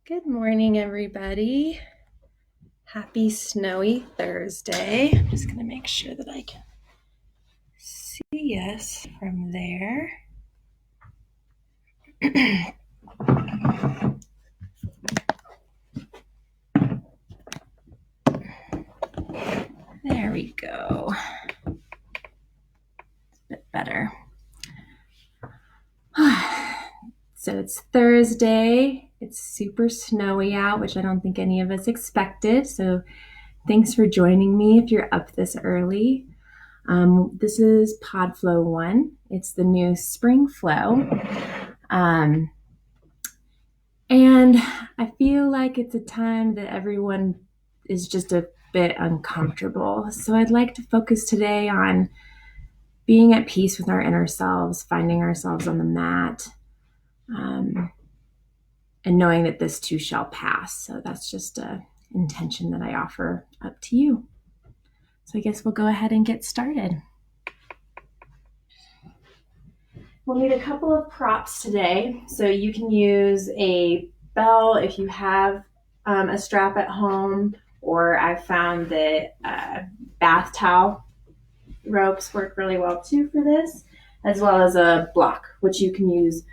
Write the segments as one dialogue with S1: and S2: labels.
S1: Good morning, everybody. Happy snowy Thursday. I'm just going to make sure that I can see us from there. There we go. It's a bit better. So it's Thursday. It's super snowy out, which I don't think any of us expected. So thanks for joining me if you're up this early. This is podFlow1. It's the new spring flow. And I feel like it's a time that everyone is just a bit uncomfortable. So I'd like to focus today on being at peace with our inner selves, finding ourselves on the mat, and knowing that this too shall pass. So that's just an intention that I offer up to you. So I guess we'll go ahead and get started. We'll need a couple of props today. So you can use a bell if you have a strap at home, or I've found that bath towel ropes work really well too for this, as well as a block, which you can use.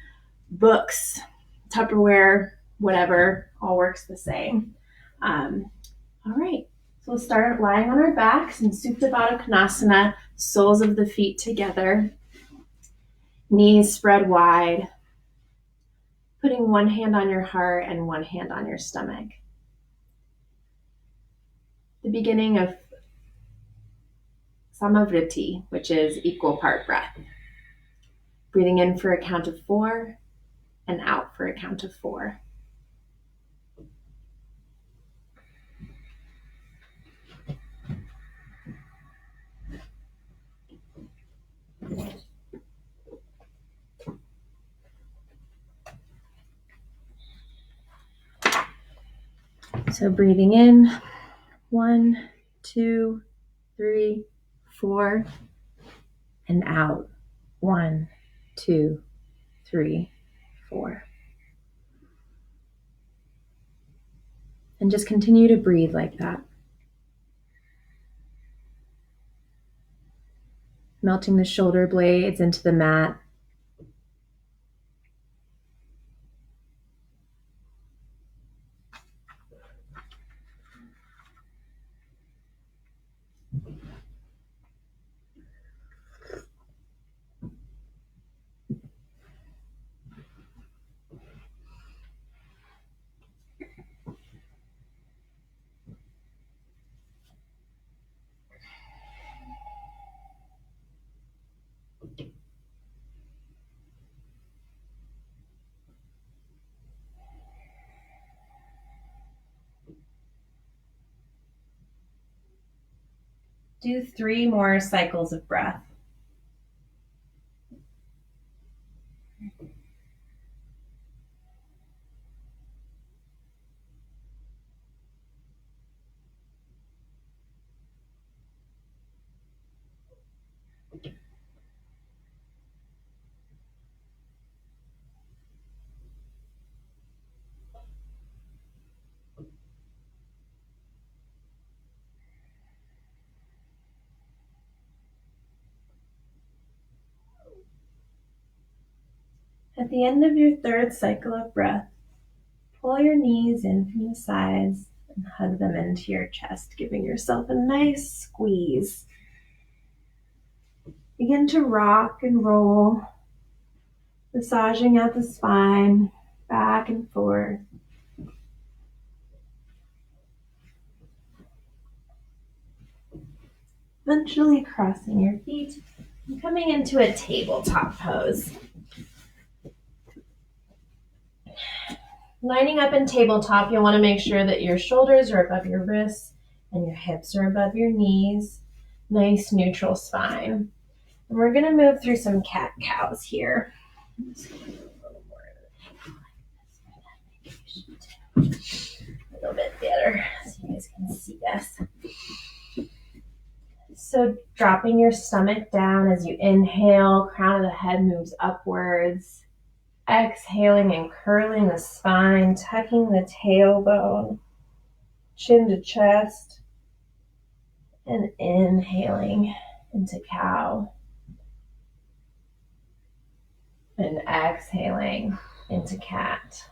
S1: Books, Tupperware, whatever, all works the same. All right, so we'll start lying on our backs in Supta Baddha Konasana, soles of the feet together, knees spread wide, putting one hand on your heart and one hand on your stomach. The beginning of Samavriti, which is equal part breath. Breathing in for a count of 4 and out for a count of 4. So breathing in, 1, 2, 3, 4, and out, 1, 2, 3, 4. And just continue to breathe like that. Melting the shoulder blades into the mat. Do 3 more cycles of breath. At the end of your 3rd cycle of breath, pull your knees in from the sides and hug them into your chest, giving yourself a nice squeeze. Begin to rock and roll, massaging out the spine, back and forth. Eventually crossing your feet and coming into a tabletop pose. Lining up in tabletop, you'll want to make sure that your shoulders are above your wrists and your hips are above your knees. Nice neutral spine. And we're going to move through some cat-cows here. A little bit better so you guys can see us. So dropping your stomach down as you inhale, crown of the head moves upwards. Exhaling and curling the spine, tucking the tailbone, chin to chest, and inhaling into cow. And exhaling into cat.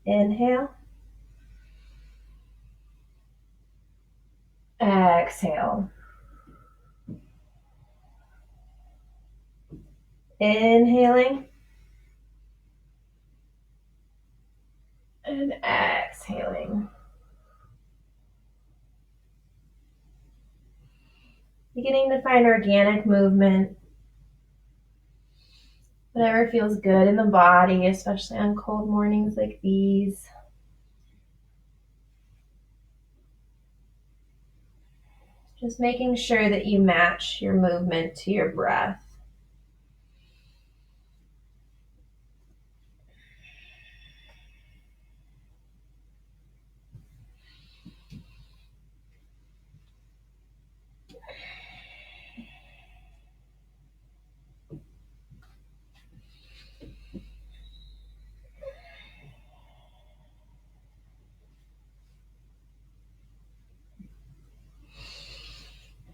S1: Inhale. Exhale. Inhaling. And exhaling. Beginning to find organic movement. Whatever feels good in the body, especially on cold mornings like these. Just making sure that you match your movement to your breath.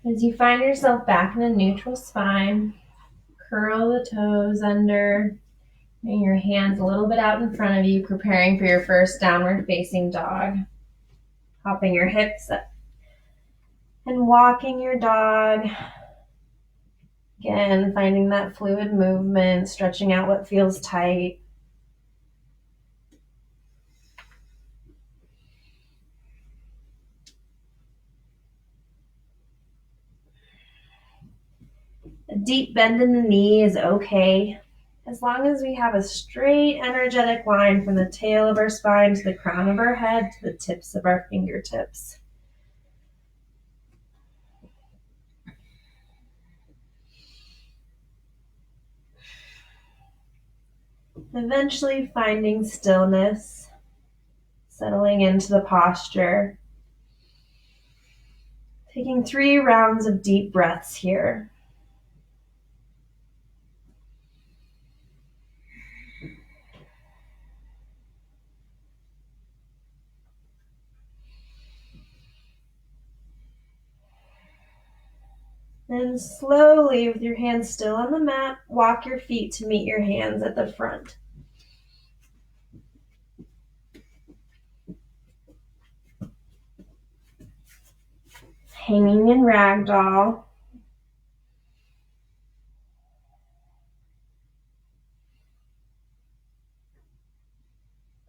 S1: As you find yourself back in a neutral spine, curl the toes under, and your hands a little bit out in front of you, preparing for your first downward facing dog. Hopping your hips up and walking your dog. Again, finding that fluid movement, stretching out what feels tight. A deep bend in the knee is okay, as long as we have a straight, energetic line from the tail of our spine to the crown of our head to the tips of our fingertips. Eventually finding stillness, settling into the posture. Taking 3 rounds of deep breaths here. Then slowly, with your hands still on the mat, walk your feet to meet your hands at the front. Hanging in ragdoll.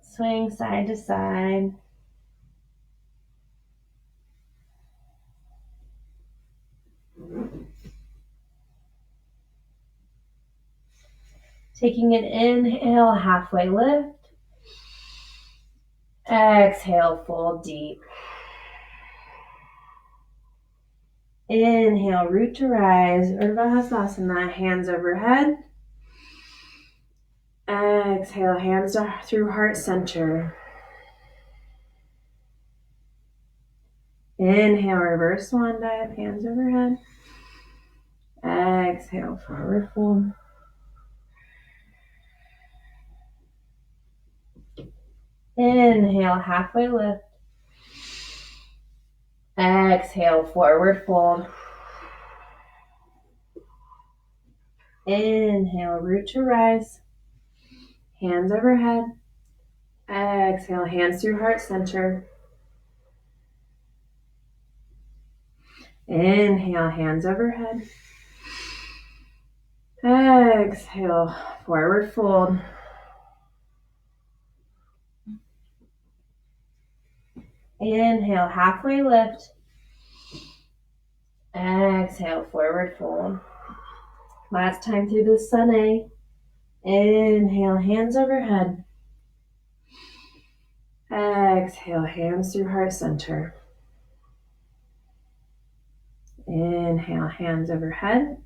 S1: Swaying side to side. Taking an inhale, halfway lift. Exhale, fold deep. Inhale, root to rise, Urdhva Hastasana, hands overhead. Exhale, hands through heart center. Inhale, reverse swan dive, hands overhead. Exhale, forward fold. Inhale, halfway lift. Exhale, forward fold. Inhale, root to rise. Hands overhead. Exhale, hands through heart center. Inhale, hands overhead. Exhale, forward fold. Inhale, halfway lift. Exhale, forward fold. Last time through the sun A. Inhale, hands overhead. Exhale, hands through heart center. Inhale, hands overhead.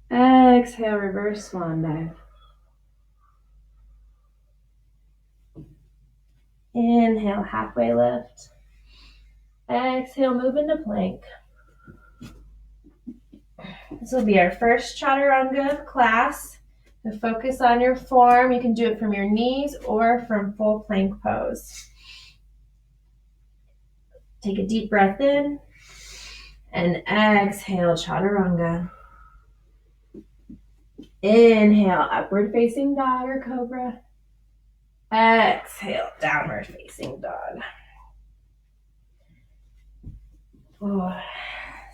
S1: Exhale, reverse swan dive. Inhale, halfway lift. Exhale, move into plank. This will be our first chaturanga of class. So focus on your form. You can do it from your knees or from full plank pose. Take a deep breath in and exhale, chaturanga. Inhale, upward facing dog or cobra. Exhale, downward facing dog.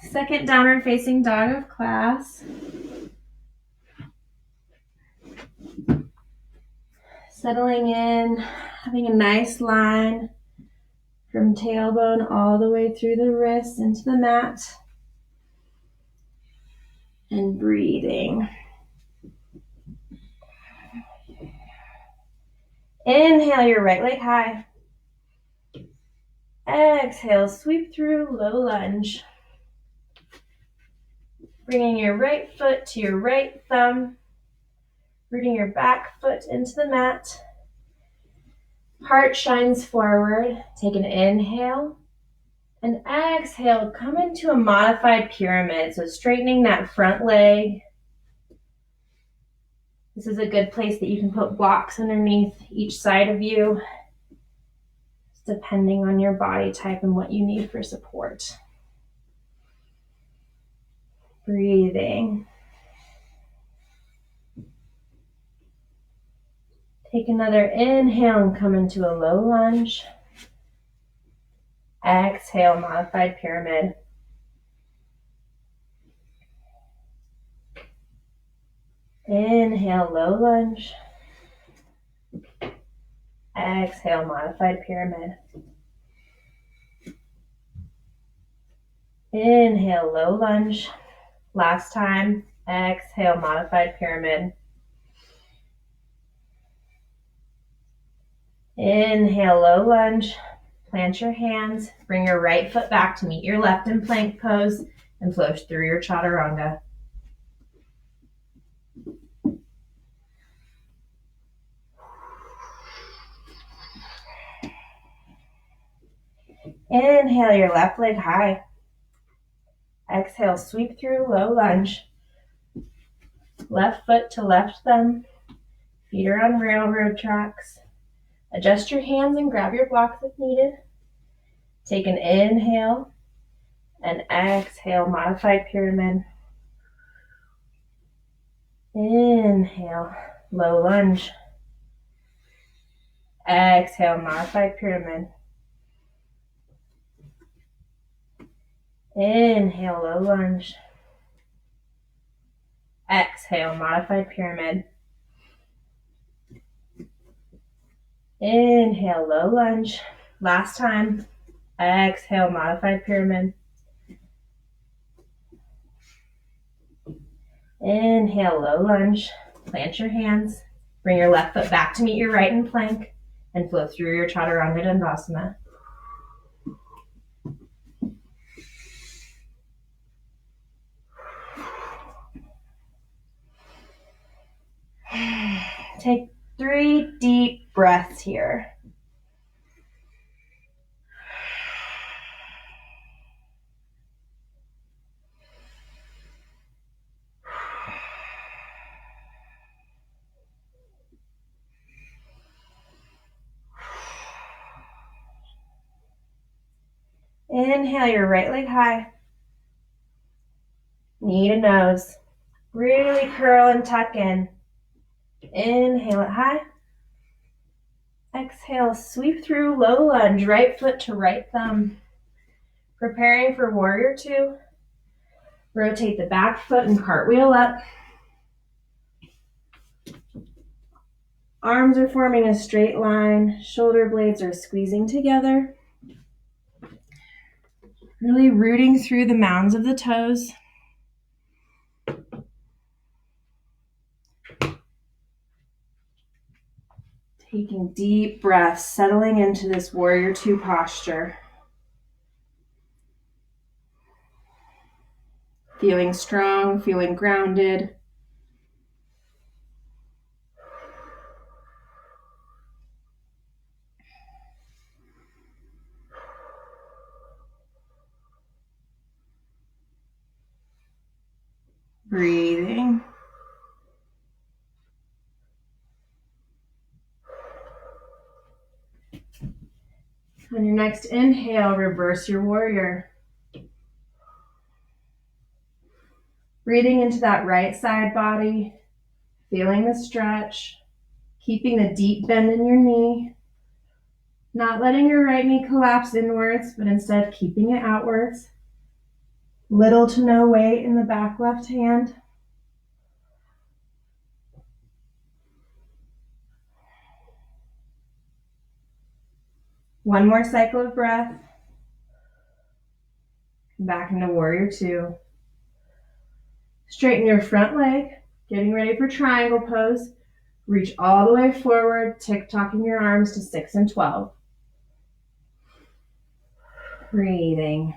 S1: Second downward facing dog of class. Settling in, having a nice line from tailbone all the way through the wrists into the mat. And breathing. Inhale your right leg high. Exhale, sweep through low lunge. Bringing your right foot to your right thumb. Rooting your back foot into the mat. Heart shines forward. Take an inhale. And exhale, come into a modified pyramid. So straightening that front leg. This is a good place that you can put blocks underneath each side of you, depending on your body type and what you need for support. Breathing. Take another inhale and come into a low lunge. Exhale, modified pyramid. Inhale, low lunge. Exhale, modified pyramid. Inhale, low lunge. Last time. Exhale, modified pyramid. Inhale, low lunge. Plant your hands. Bring your right foot back to meet your left in plank pose and flow through your chaturanga. Inhale your left leg high. Exhale, sweep through low lunge. Left foot to left thumb. Feet are on railroad tracks. Adjust your hands and grab your blocks if needed. Take an inhale and exhale, modified pyramid. Inhale, low lunge. Exhale, modified pyramid. Inhale, low lunge. Exhale, modified pyramid. Inhale, low lunge. Last time. Exhale, modified pyramid. Inhale, low lunge. Plant your hands. Bring your left foot back to meet your right in plank and flow through your chaturanga dandasana. Take 3 deep breaths here. Inhale your right leg high. Knee to nose. Really curl and tuck in. Inhale it high. Exhale, sweep through low lunge, right foot to right thumb. Preparing for warrior 2. Rotate the back foot and cartwheel up. Arms are forming a straight line. Shoulder blades are squeezing together. Really rooting through the mounds of the toes. Taking deep breaths, settling into this warrior 2 posture. Feeling strong, feeling grounded. Breathing. On your next inhale, reverse your warrior. Breathing into that right side body, feeling the stretch, keeping a deep bend in your knee, not letting your right knee collapse inwards, but instead keeping it outwards. Little to no weight in the back left hand. One more cycle of breath. Back into warrior two. Straighten your front leg, getting ready for triangle pose. Reach all the way forward, tick-tocking your arms to 6 and 12. Breathing.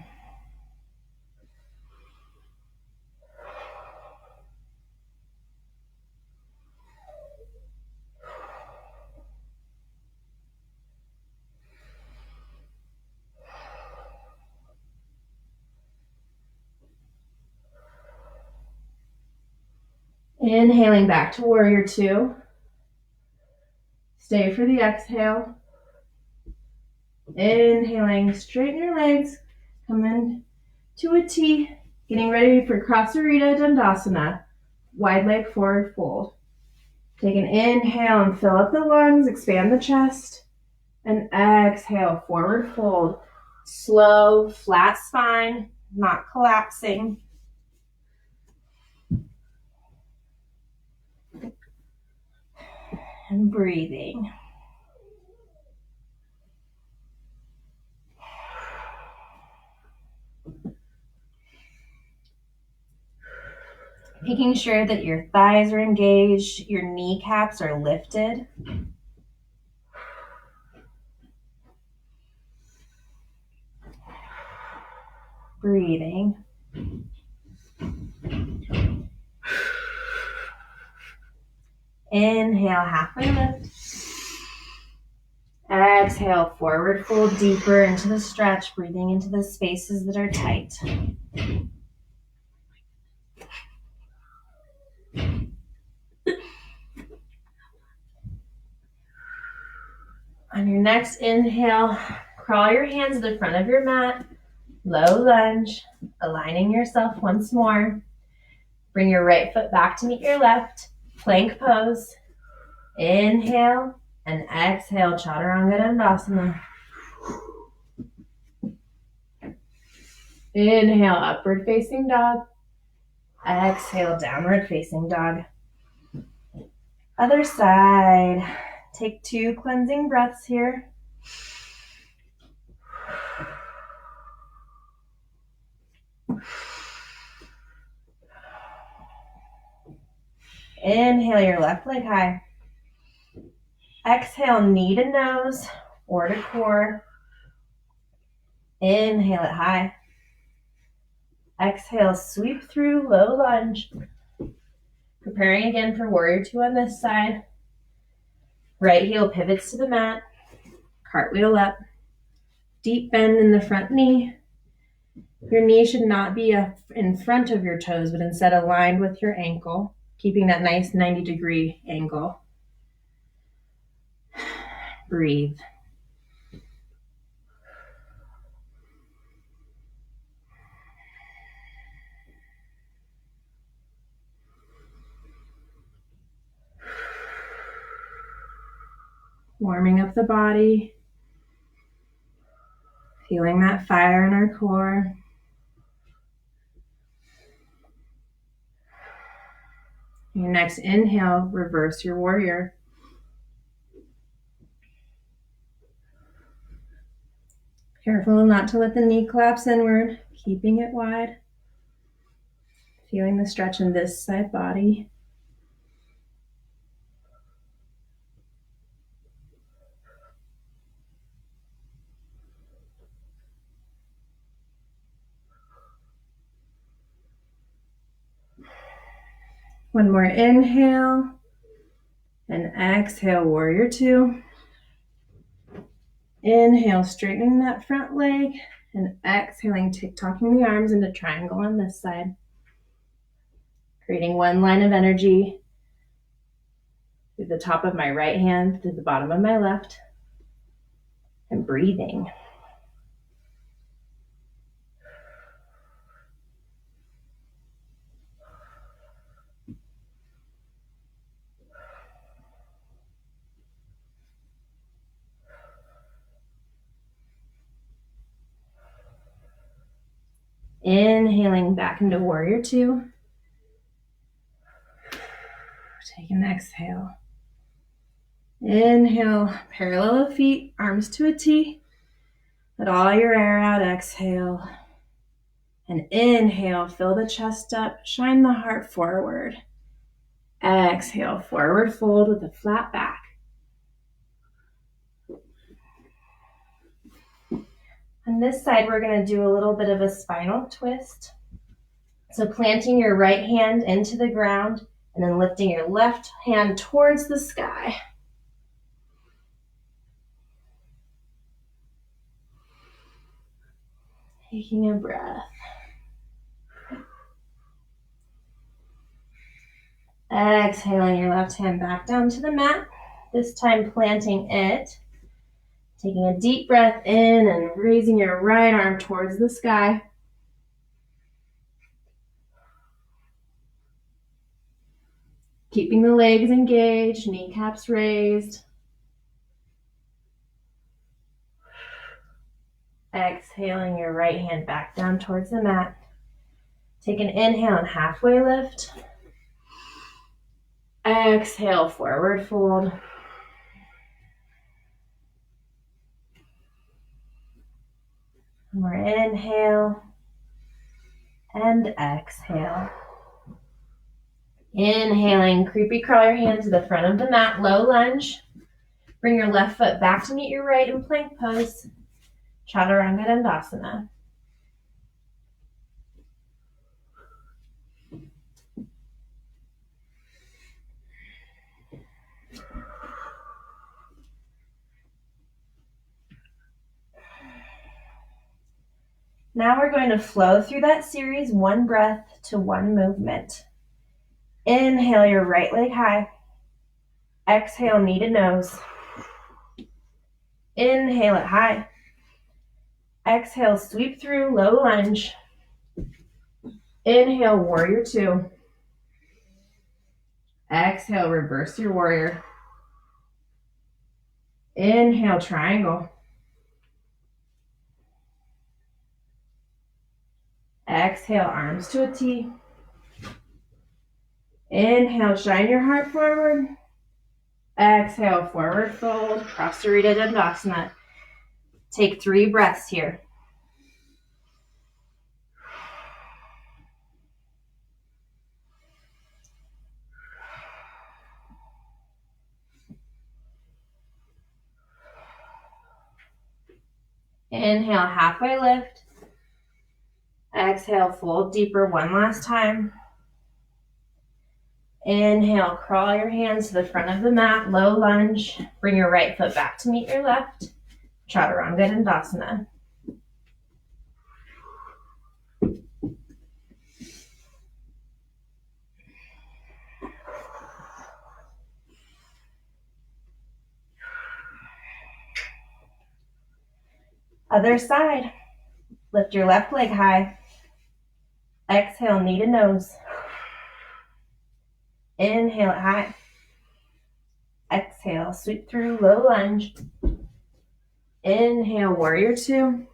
S1: Inhaling back to warrior two. Stay for the exhale. Inhaling, straighten your legs, come in to a T, getting ready for Krasarita Dandasana, wide leg forward fold. Take an inhale and fill up the lungs, expand the chest, and exhale, forward fold. Slow, flat spine, not collapsing. And breathing. Making sure that your thighs are engaged, your kneecaps are lifted. Breathing. Inhale, halfway lift. Exhale, forward fold deeper into the stretch, breathing into the spaces that are tight. On your next inhale, crawl your hands to the front of your mat, low lunge, aligning yourself once more. Bring your right foot back to meet your left, plank pose. Inhale and exhale, Chaturanga Dandasana. Inhale, upward facing dog. Exhale, downward facing dog. Other side. Take 2 cleansing breaths here. Inhale your left leg high. Exhale, knee to nose or to core. Inhale it high. Exhale, sweep through, low lunge. Preparing again for warrior two on this side. Right heel pivots to the mat. Cartwheel up. Deep bend in the front knee. Your knee should not be in front of your toes, but instead aligned with your ankle, keeping that nice 90-degree angle. Breathe. Warming up the body. Feeling that fire in our core. Your next inhale, reverse your warrior. Careful not to let the knee collapse inward, keeping it wide. Feeling the stretch in this side body. One more inhale and exhale, warrior two. Inhale, straightening that front leg, and exhaling, tick-tocking the arms into triangle on this side. creating one line of energy through the top of my right hand, through the bottom of my left, and breathing. Inhaling back into warrior two. Take an exhale. Inhale, parallel the feet, arms to a T. Let all your air out, exhale. And inhale, fill the chest up, shine the heart forward. Exhale, forward fold with a flat back. On this side, we're going to do a little bit of a spinal twist. So planting your right hand into the ground and then lifting your left hand towards the sky. Taking a breath. Exhaling your left hand back down to the mat, this time planting it. Taking a deep breath in and raising your right arm towards the sky. Keeping the legs engaged, kneecaps raised. Exhaling your right hand back down towards the mat. Take an inhale and halfway lift. Exhale, forward fold. More inhale and exhale. Inhaling, creepy crawl your hands to the front of the mat, low lunge. Bring your left foot back to meet your right in plank pose. Chaturanga Dandasana. Now we're going to flow through that series, one breath to one movement. Inhale your right leg high. Exhale, knee to nose. Inhale it high. Exhale, sweep through, low lunge. Inhale, warrior two. Exhale, reverse your warrior. Inhale, triangle. Exhale, arms to a T. Inhale, shine your heart forward. Exhale, forward fold, Prasarita Dandasana. Take 3 breaths here. Inhale, halfway lift. Exhale, fold deeper one last time. Inhale, crawl your hands to the front of the mat, low lunge. Bring your right foot back to meet your left. Chaturanga Dandasana. Other side. Lift your left leg high. Exhale, knee to nose. Inhale it high. Exhale, sweep through, low lunge. Inhale, warrior two.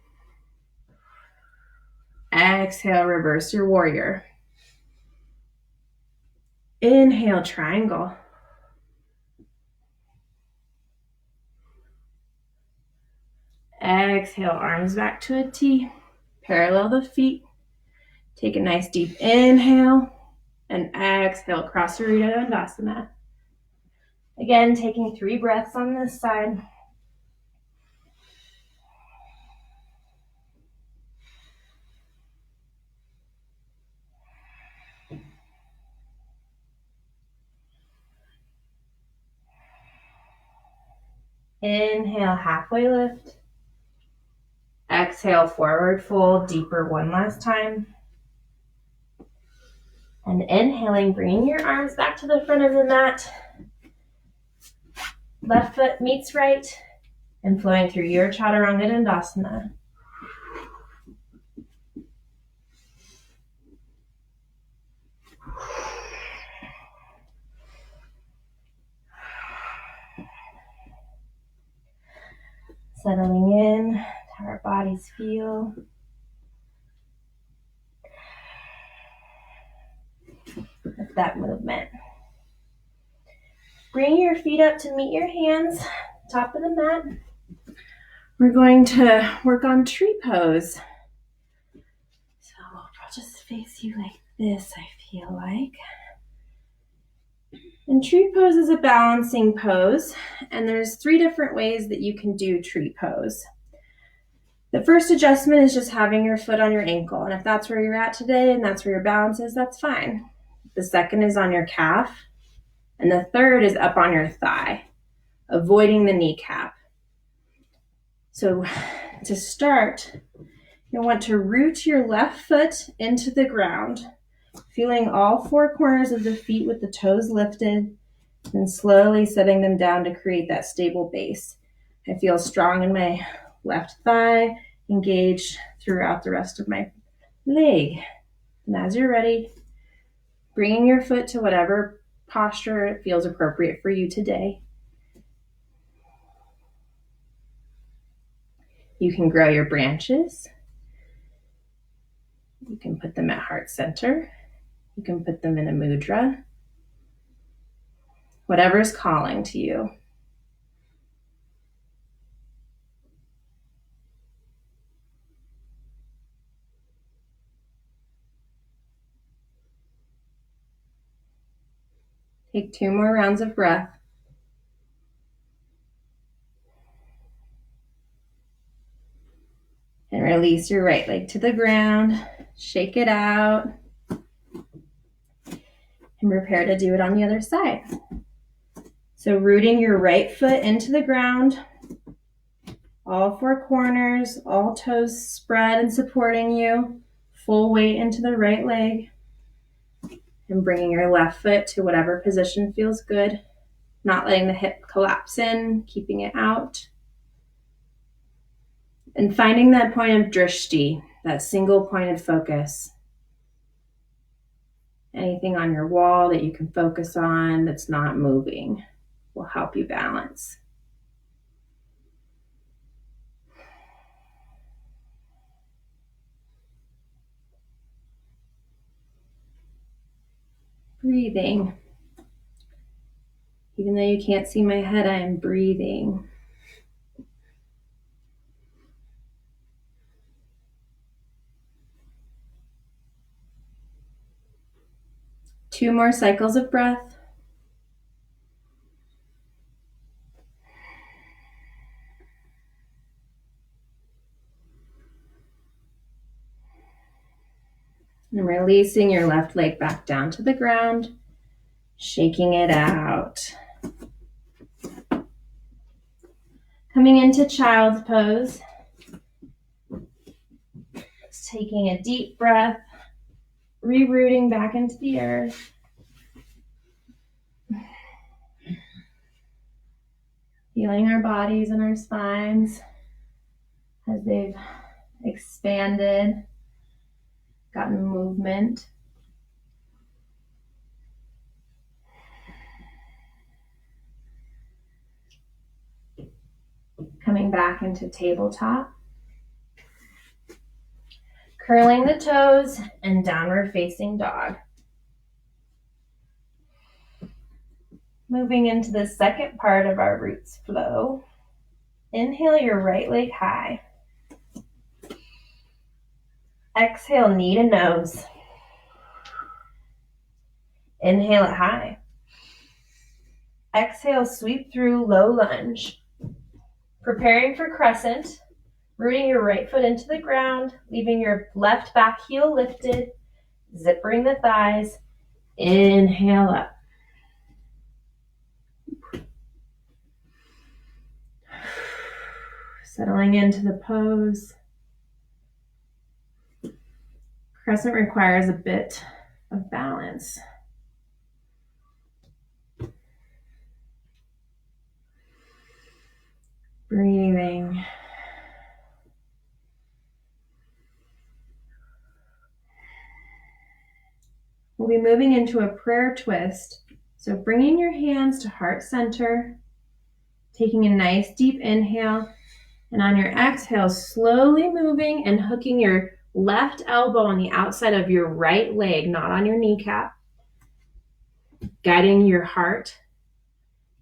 S1: Exhale, reverse your warrior. Inhale, triangle. Exhale, arms back to a T. Parallel the feet. Take a nice deep inhale and exhale, Prasarita Dandasana. Again, taking 3 breaths on this side. Inhale, halfway lift. Exhale, forward fold, deeper one last time. And inhaling, bringing your arms back to the front of the mat. Left foot meets right, and flowing through your Chaturanga Dandasana. Settling in, how our bodies feel. With that movement. Bring your feet up to meet your hands, top of the mat. We're going to work on tree pose. So I'll just face you like this, I feel like. And tree pose is a balancing pose, and there's 3 different ways that you can do tree pose. The first adjustment is just having your foot on your ankle, and if that's where you're at today and that's where your balance is, that's fine. The second is on your calf, and the third is up on your thigh, avoiding the kneecap. So to start, you'll want to root your left foot into the ground, feeling all 4 corners of the feet with the toes lifted, and slowly setting them down to create that stable base. I feel strong in my left thigh, engaged throughout the rest of my leg. And as you're ready, bringing your foot to whatever posture feels appropriate for you today. You can grow your branches. You can put them at heart center. You can put them in a mudra. Whatever's calling to you. Take 2 more rounds of breath. And release your right leg to the ground. Shake it out. And prepare to do it on the other side. So rooting your right foot into the ground. All 4 corners, all toes spread and supporting you. Full weight into the right leg. And bringing your left foot to whatever position feels good. Not letting the hip collapse in, keeping it out. And finding that point of drishti, that single point of focus. Anything on your wall that you can focus on that's not moving will help you balance. Breathing. Even though you can't see my head, I am breathing. Two more cycles of breath. And releasing your left leg back down to the ground, shaking it out. Coming into child's pose. Just taking a deep breath, rerooting back into the earth. Feeling our bodies and our spines as they've expanded, gotten movement. Coming back into tabletop. Curling the toes and downward facing dog. Moving into the second part of our roots flow. Inhale your right leg high. Exhale, knee to nose. Inhale it high. Exhale, sweep through low lunge. Preparing for crescent, rooting your right foot into the ground, leaving your left back heel lifted, zippering the thighs. Inhale up. Settling into the pose. Crescent requires a bit of balance. Breathing. We'll be moving into a prayer twist. So bringing your hands to heart center, taking a nice deep inhale, and on your exhale, slowly moving and hooking your left elbow on the outside of your right leg, not on your kneecap, guiding your heart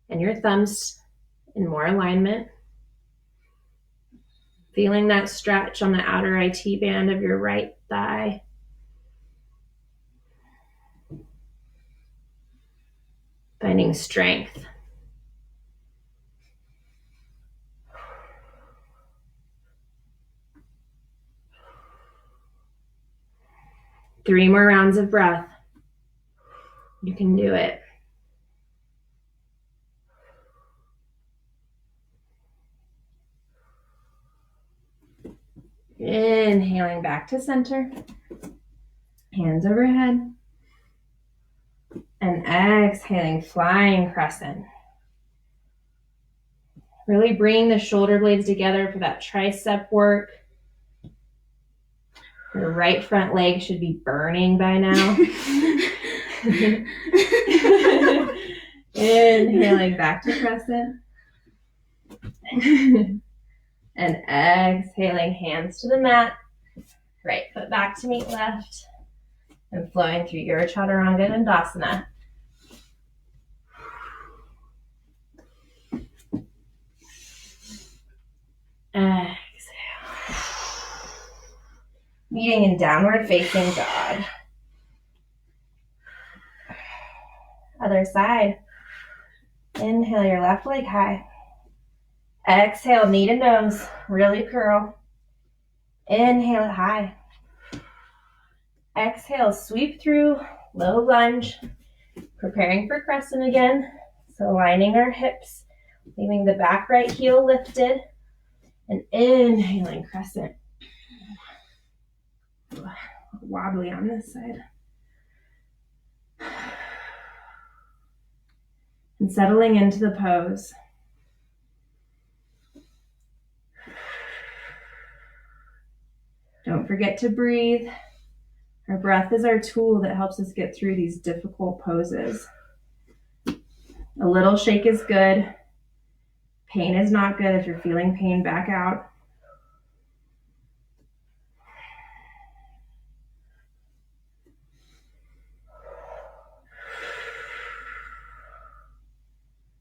S1: and your thumbs in more alignment. Feeling that stretch on the outer IT band of your right thigh. Finding strength. Three more rounds of breath. You can do it. Inhaling back to center. Hands overhead. And exhaling, flying crescent. Really bring the shoulder blades together for that tricep work. Your right front leg should be burning by now. Inhaling back to crescent. And exhaling, hands to the mat. Right foot back to meet left. And flowing through your chaturanga dandasana. Exhale. Meeting in downward facing dog. Other side. Inhale your left leg high. Exhale, knee to nose. Really curl. Inhale it high. Exhale, sweep through, low lunge. Preparing for crescent again. So aligning our hips, leaving the back right heel lifted. And inhaling crescent. Wobbly on this side. And settling into the pose. Don't forget to breathe. Our breath is our tool that helps us get through these difficult poses. A little shake is good. Pain is not good. If you're feeling pain, back out.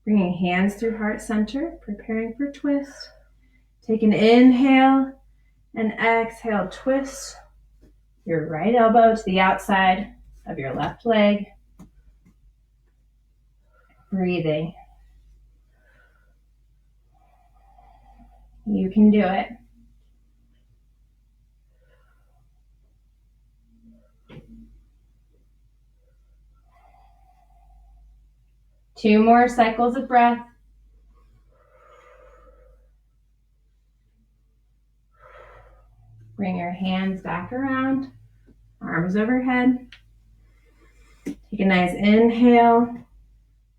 S1: Bringing hands through heart center, preparing for twist. Take an inhale and exhale, twist your right elbow to the outside of your left leg. Breathing. You can do it. Two more cycles of breath. Bring your hands back around, arms overhead. Take a nice inhale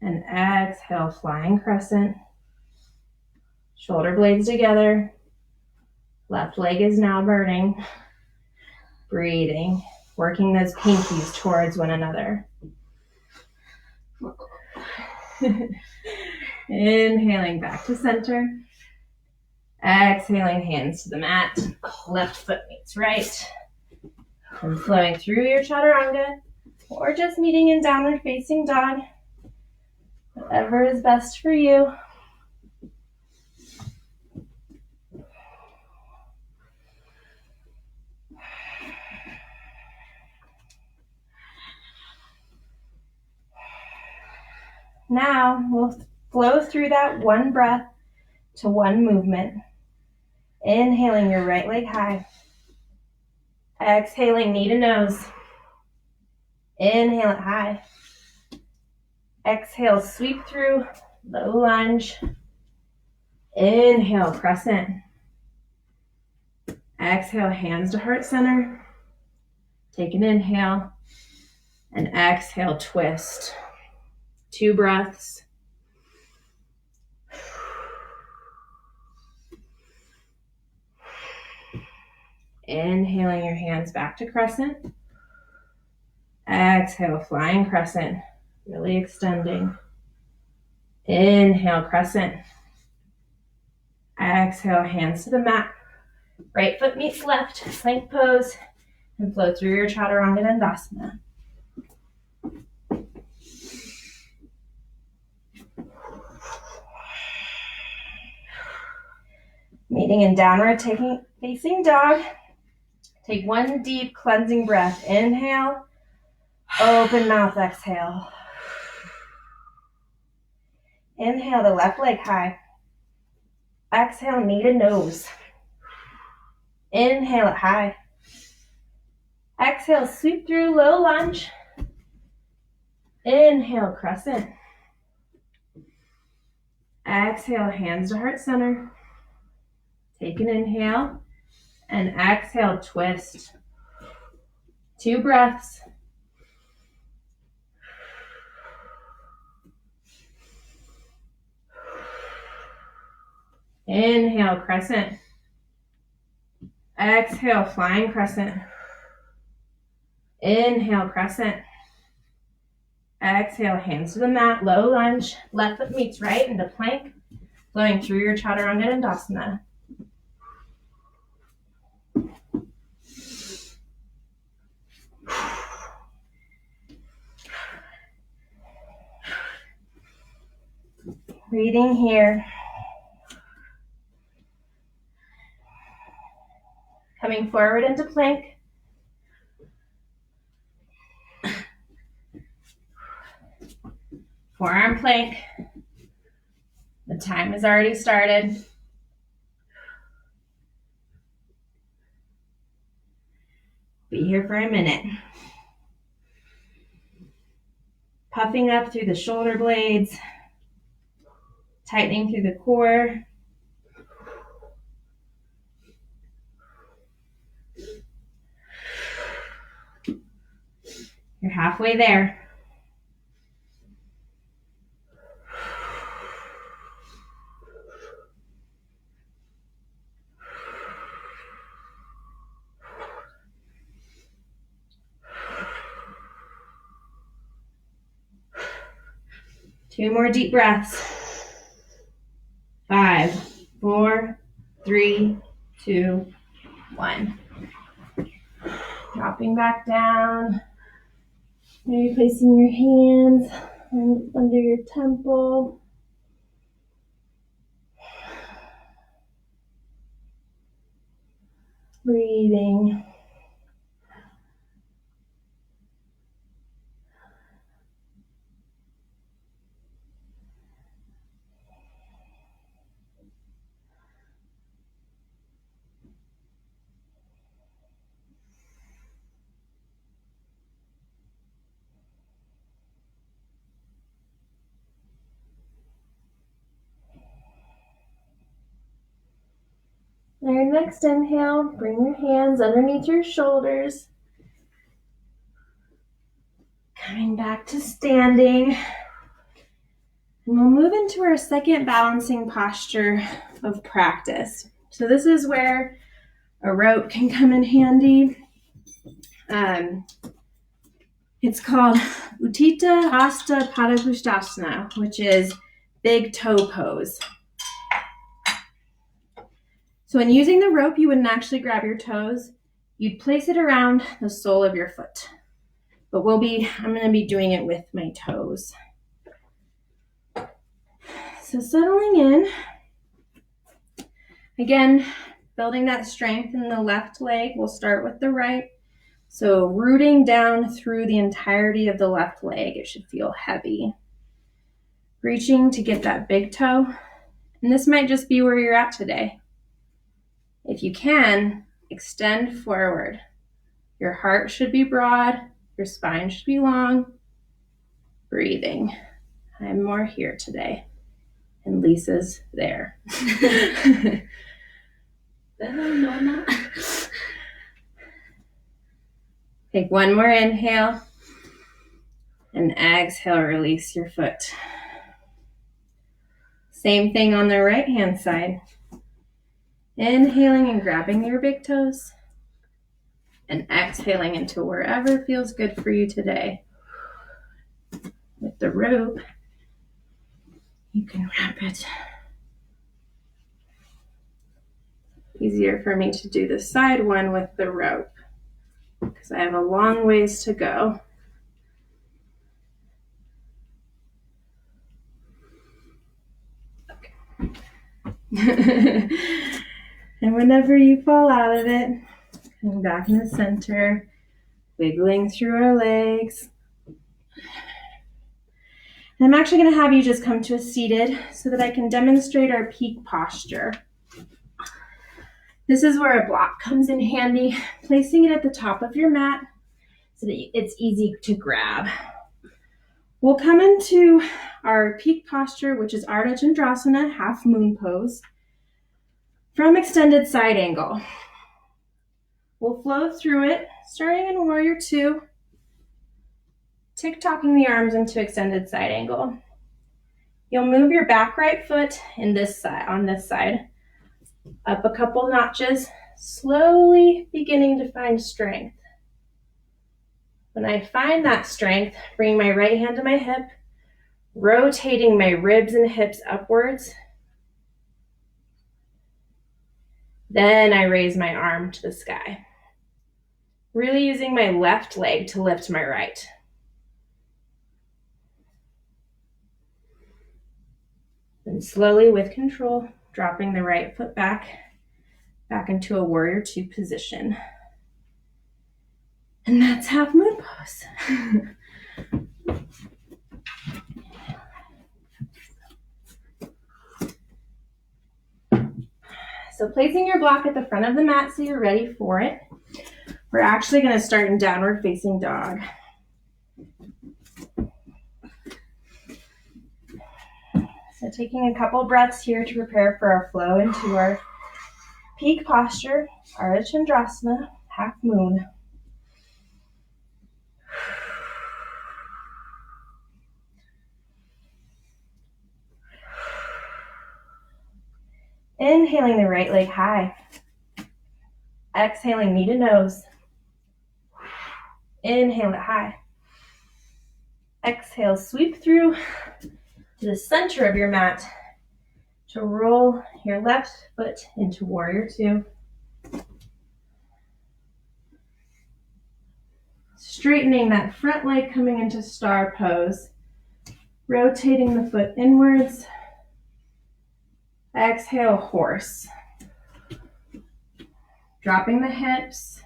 S1: and exhale, flying crescent. Shoulder blades together. Left leg is now burning. Breathing, working those pinkies towards one another. Inhaling back to center. Exhaling, hands to the mat. Left foot meets right. And flowing through your chaturanga, or just meeting in downward facing dog. Whatever is best for you. Now we'll flow through that one breath to one movement. Inhaling your right leg high. Exhaling, knee to nose. Inhale it high. Exhale, sweep through, low lunge. Inhale, crescent. Exhale, hands to heart center. Take an inhale. And exhale, twist. 2 breaths. Inhaling your hands back to crescent. Exhale, flying crescent, really extending. Inhale, crescent. Exhale, hands to the mat. Right foot meets left, plank pose, and flow through your chaturanga dandasana. Meeting in downward facing dog. Take 1 deep cleansing breath. Inhale, open mouth, exhale. Inhale the left leg high. Exhale, knee to nose. Inhale it high. Exhale, sweep through low lunge. Inhale, crescent. Exhale, hands to heart center. Take an inhale and exhale, twist. 2 breaths. Inhale, crescent. Exhale, flying crescent. Inhale, crescent. Exhale, hands to the mat, low lunge. Left foot meets right into plank, flowing through your chaturanga dandasana. Breathing here. Coming forward into plank. Forearm plank. The time has already started. Be here for a minute. Puffing up through the shoulder blades. Tightening through the core. You're halfway there. Two more deep breaths. 5, 4, 3, 2, 1. Dropping back down. Maybe placing your hands under your temple. Breathing. On your next inhale, bring your hands underneath your shoulders. Coming back to standing. And we'll move into our second balancing posture of practice. So this is where a rope can come in handy. It's called Utthita Hasta Padangusthasana, which is big toe pose. So when using the rope, you wouldn't actually grab your toes. You'd place it around the sole of your foot. But I'm going to be doing it with my toes. So settling in. Again, building that strength in the left leg. We'll start with the right. So rooting down through the entirety of the left leg. It should feel heavy. Reaching to get that big toe. And this might just be where you're at today. If you can, extend forward. Your heart should be broad. Your spine should be long. Breathing. I'm more here today. And Lisa's there. Take one more inhale. And exhale, release your foot. Same thing on the right hand side. Inhaling and grabbing your big toes. And exhaling into wherever feels good for you today. With the rope, you can wrap it. Easier for me to do the side one with the rope because I have a long ways to go. Okay. And whenever you fall out of it, coming back in the center, wiggling through our legs. And I'm actually going to have you just come to a seated so that I can demonstrate our peak posture. This is where a block comes in handy, placing it at the top of your mat so that it's easy to grab. We'll come into our peak posture, which is Ardha Chandrasana, half moon pose, from extended side angle. We'll flow through it, starting in Warrior Two, tick-tocking the arms into extended side angle. You'll move your back right foot on this side, up a couple notches, slowly beginning to find strength. When I find that strength, bring my right hand to my hip, rotating my ribs and hips upwards. Then I raise my arm to the sky, really using my left leg to lift my right. Then slowly, with control, dropping the right foot back into a Warrior Two position. And that's half moon pose. So placing your block at the front of the mat so you're ready for it. We're actually going to start in downward facing dog. So taking a couple breaths here to prepare for our flow into our peak posture, Ardha Chandrasana, half moon. Inhaling the right leg high. Exhaling knee to nose. Inhale it high. Exhale, sweep through to the center of your mat to roll your left foot into Warrior Two. Straightening that front leg coming into star pose. Rotating the foot inwards. Exhale, horse. Dropping the hips.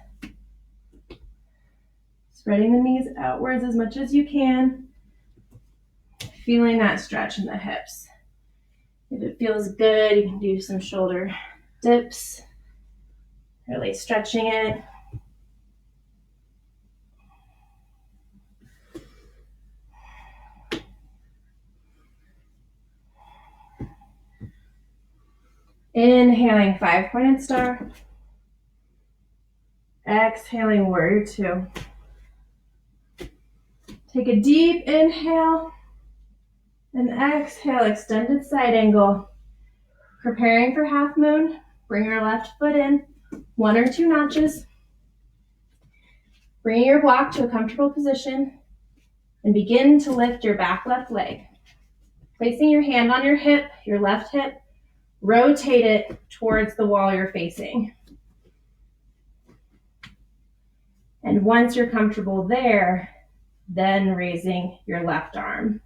S1: Spreading the knees outwards as much as you can. Feeling that stretch in the hips. If it feels good, you can do some shoulder dips. Really stretching it. Inhaling, 5-pointed star. Exhaling, Warrior Two. Take a deep inhale and exhale, extended side angle. Preparing for half moon, bring your left foot in 1 or 2 notches. Bring your block to a comfortable position and begin to lift your back left leg. Placing your hand on your hip, your left hip, rotate it towards the wall you're facing. And once you're comfortable there, then raising your left arm.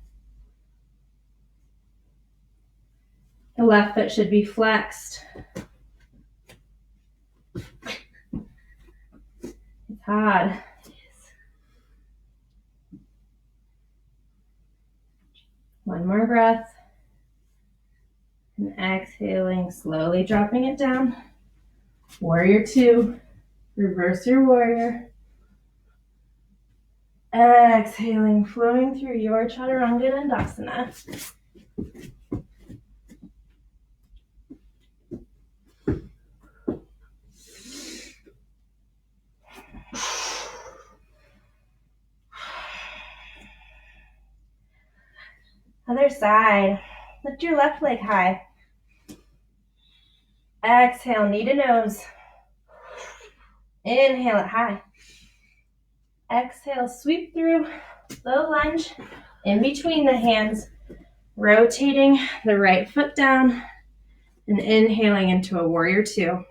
S1: The left foot should be flexed. It's hard. One more breath. And exhaling, slowly dropping it down. Warrior Two. Reverse your warrior. Exhaling, flowing through your Chaturanga Dandasana. Other side. Lift your left leg high. Exhale, knee to nose. Inhale it high. Exhale, sweep through, low lunge, in between the hands, rotating the right foot down and inhaling into a warrior two.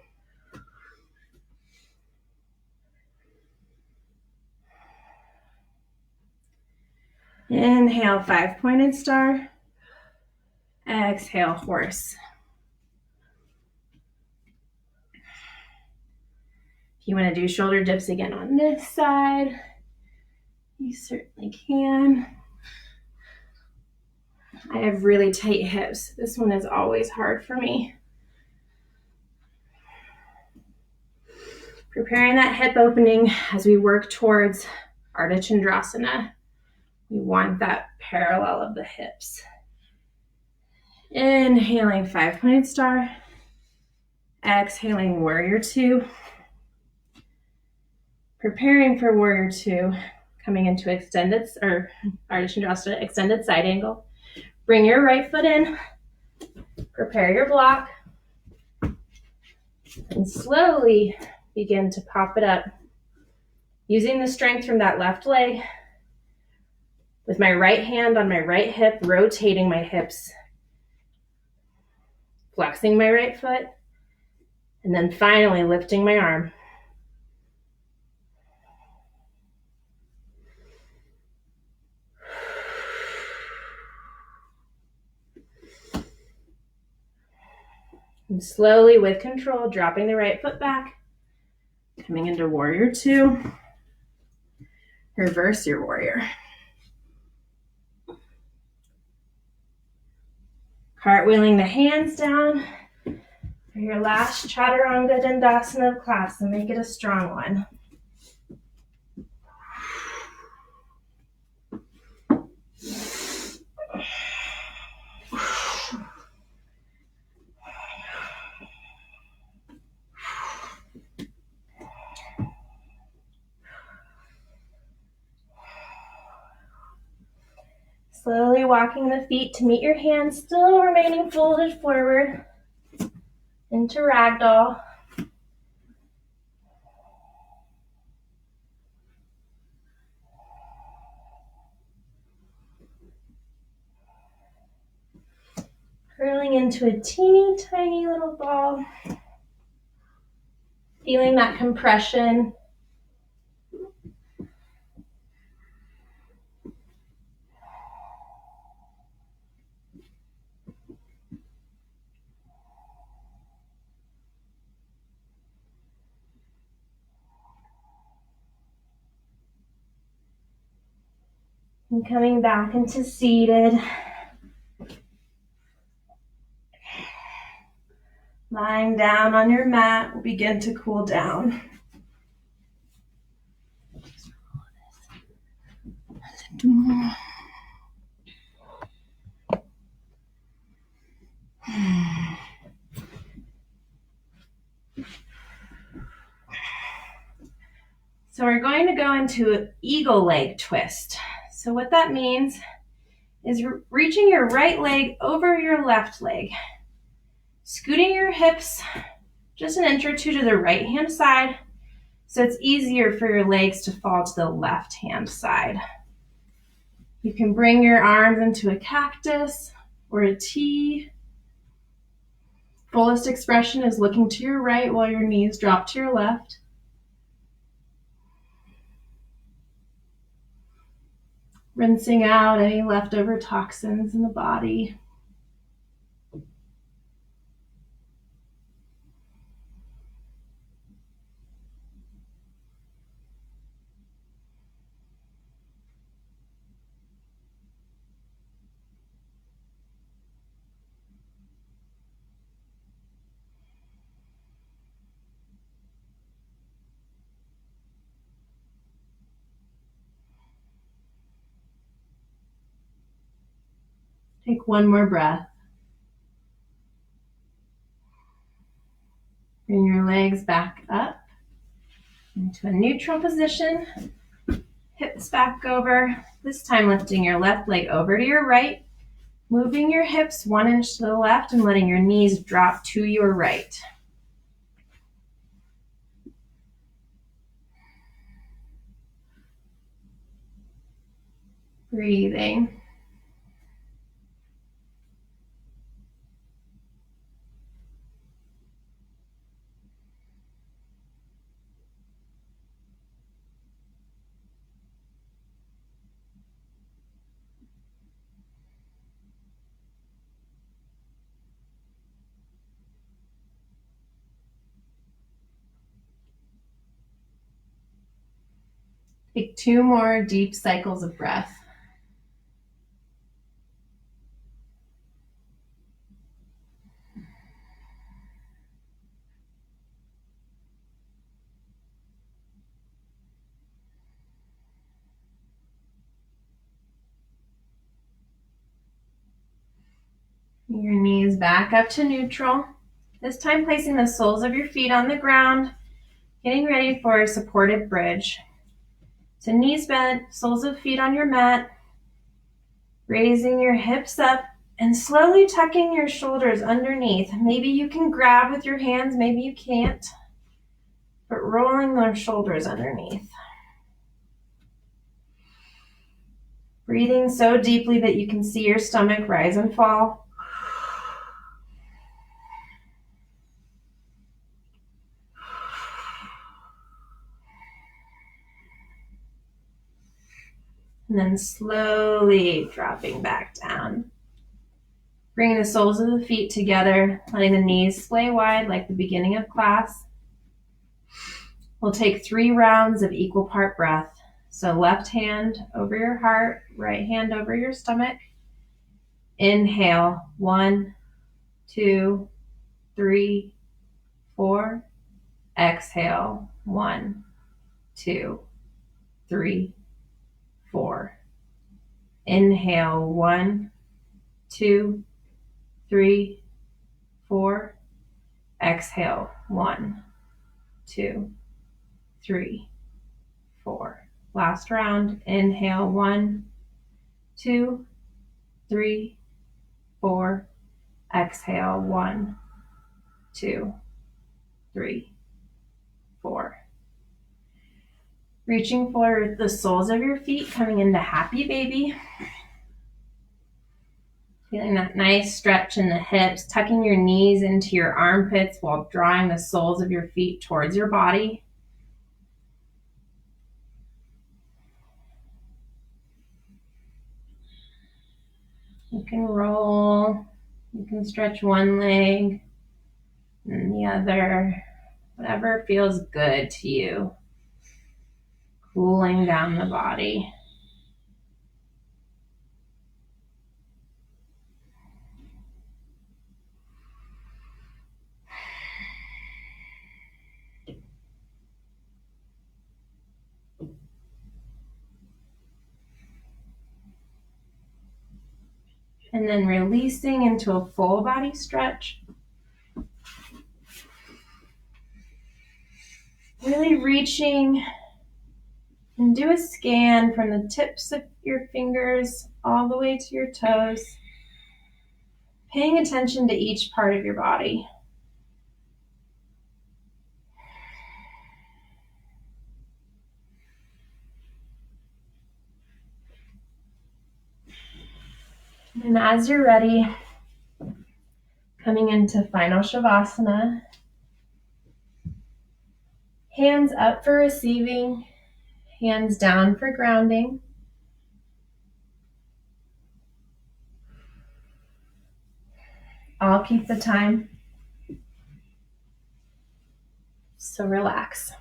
S1: Inhale, five-pointed star. Exhale, horse. If you want to do shoulder dips again on this side, you certainly can. I have really tight hips. This one is always hard for me. Preparing that hip opening as we work towards Ardha Chandrasana. We want that parallel of the hips. Inhaling, five-pointed star. Exhaling, warrior two. Preparing for warrior two, coming into extended, or Ardha Chandrasana, extended side angle. Bring your right foot in. Prepare your block. And slowly begin to pop it up. Using the strength from that left leg. With my right hand on my right hip, rotating my hips. Flexing my right foot. And then finally lifting my arm. And slowly, with control, dropping the right foot back. Coming into warrior two. Reverse your warrior. Cartwheeling the hands down for your last Chaturanga Dandasana of class, and make it a strong one. Slowly walking the feet to meet your hands, still remaining folded forward into ragdoll. Curling into a teeny tiny little ball. Feeling that compression. And coming back into seated. Lying down on your mat will begin to cool down. So we're going to go into an eagle leg twist. So what that means is reaching your right leg over your left leg. Scooting your hips just an inch or two to the right hand side so it's easier for your legs to fall to the left hand side. You can bring your arms into a cactus or a T. Fullest expression is looking to your right while your knees drop to your left. Rinsing out any leftover toxins in the body. Take one more breath. Bring your legs back up into a neutral position. Hips back over. This time lifting your left leg over to your right. Moving your hips 1 inch to the left and letting your knees drop to your right. Breathing. Take 2 more deep cycles of breath. Your knees back up to neutral. This time placing the soles of your feet on the ground, getting ready for a supported bridge. So knees bent, soles of feet on your mat, raising your hips up and slowly tucking your shoulders underneath. Maybe you can grab with your hands, maybe you can't, but rolling those shoulders underneath. Breathing so deeply that you can see your stomach rise and fall. And then slowly dropping back down. Bringing the soles of the feet together, letting the knees splay wide like the beginning of class. We'll take 3 rounds of equal part breath. So left hand over your heart, right hand over your stomach. Inhale, 1, 2, 3, 4. Exhale, 1, 2, 3, 4. Inhale, 1, 2, 3, 4. Exhale, 1, 2, 3, 4. Last round. Inhale, 1, 2, 3, 4. Exhale, 1, 2, 3, 4. Reaching for the soles of your feet, coming into happy baby. Feeling that nice stretch in the hips, tucking your knees into your armpits while drawing the soles of your feet towards your body. You can roll, you can stretch one leg and the other, whatever feels good to you. Cooling down the body. And then releasing into a full body stretch. Really reaching and do a scan from the tips of your fingers all the way to your toes. Paying attention to each part of your body. And as you're ready, coming into final Shavasana. Hands up for receiving, hands down for grounding. I'll keep the time. So relax.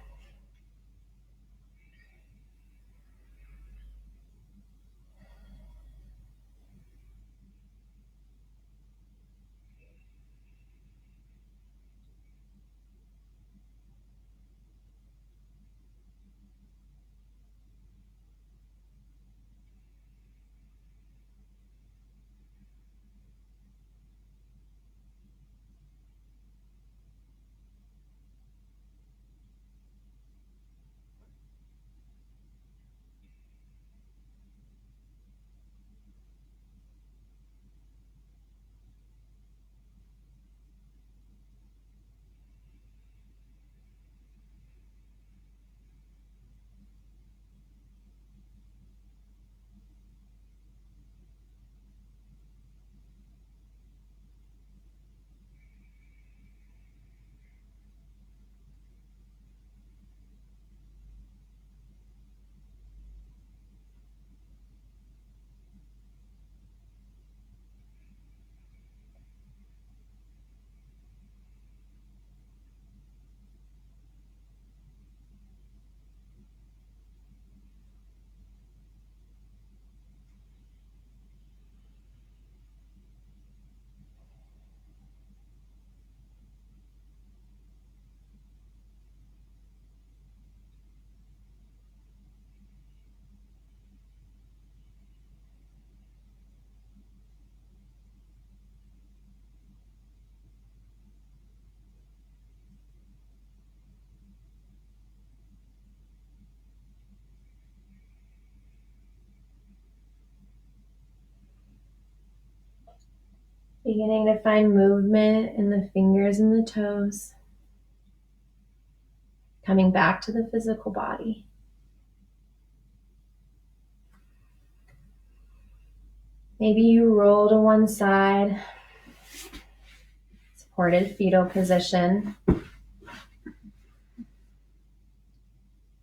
S1: Beginning to find movement in the fingers and the toes. Coming back to the physical body. Maybe you roll to one side, supported fetal position.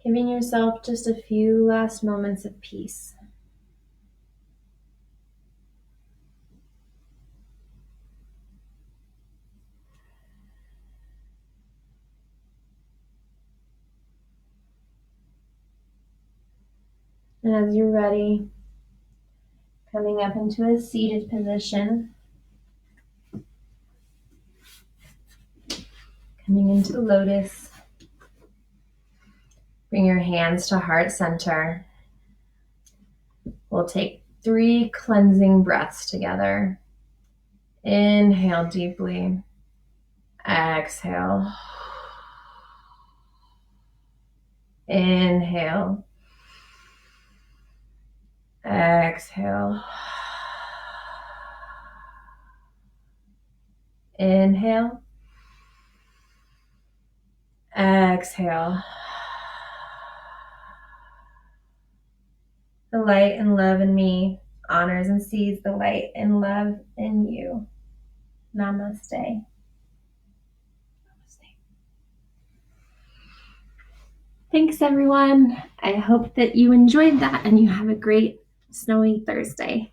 S1: Giving yourself just a few last moments of peace. And as you're ready, coming up into a seated position. Coming into lotus. Bring your hands to heart center. We'll take 3 cleansing breaths together. Inhale deeply. Exhale. Inhale. Exhale. Inhale. Exhale. The light and love in me honors and sees the light and love in you. Namaste. Namaste. Thanks, everyone. I hope that you enjoyed that and you have a great snowy Thursday.